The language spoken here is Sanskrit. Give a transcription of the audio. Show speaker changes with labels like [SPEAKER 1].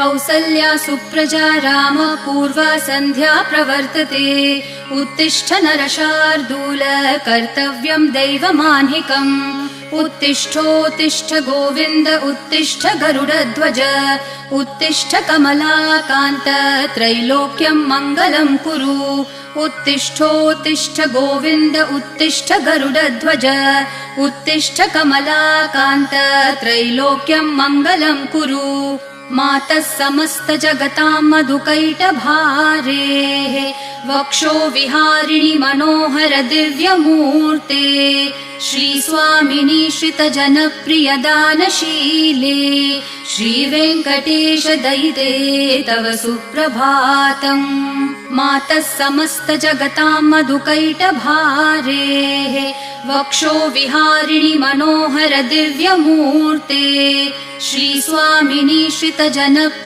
[SPEAKER 1] कौसल्या सुप्रजा राम पूर्वा सन्ध्या प्रवर्तते। उत्तिष्ठ नरशार्दूल कर्तव्यं दैवमान्हिकम्। उत्तिष्ठोत्तिष्ठ गोविन्द उत्तिष्ठ गरुडध्वज। उत्तिष्ठ कमलाकान्त त्रैलोक्यं मङ्गलं कुरु। उत्तिष्ठोत्तिष्ठ गोविन्द उत्तिष्ठ गरुडध्वज। उत्तिष्ठ कमलाकान्त त्रैलोक्यं मङ्गलं कुरु। मातः समस्त जगतां मधुकैटभारेः वक्षो विहारिणि मनोहर दिव्यमूर्ते। श्रीस्वामिनि श्रितजनप्रियदानशीले श्रीवेङ्कटेश दयिते तव सुप्रभातम्। मातः समस्त जगतां मधुकैटभारेः वक्षो विहारिणि मनोहर दिव्यमूर्ते। श्रीस्वामिनि श्रितजन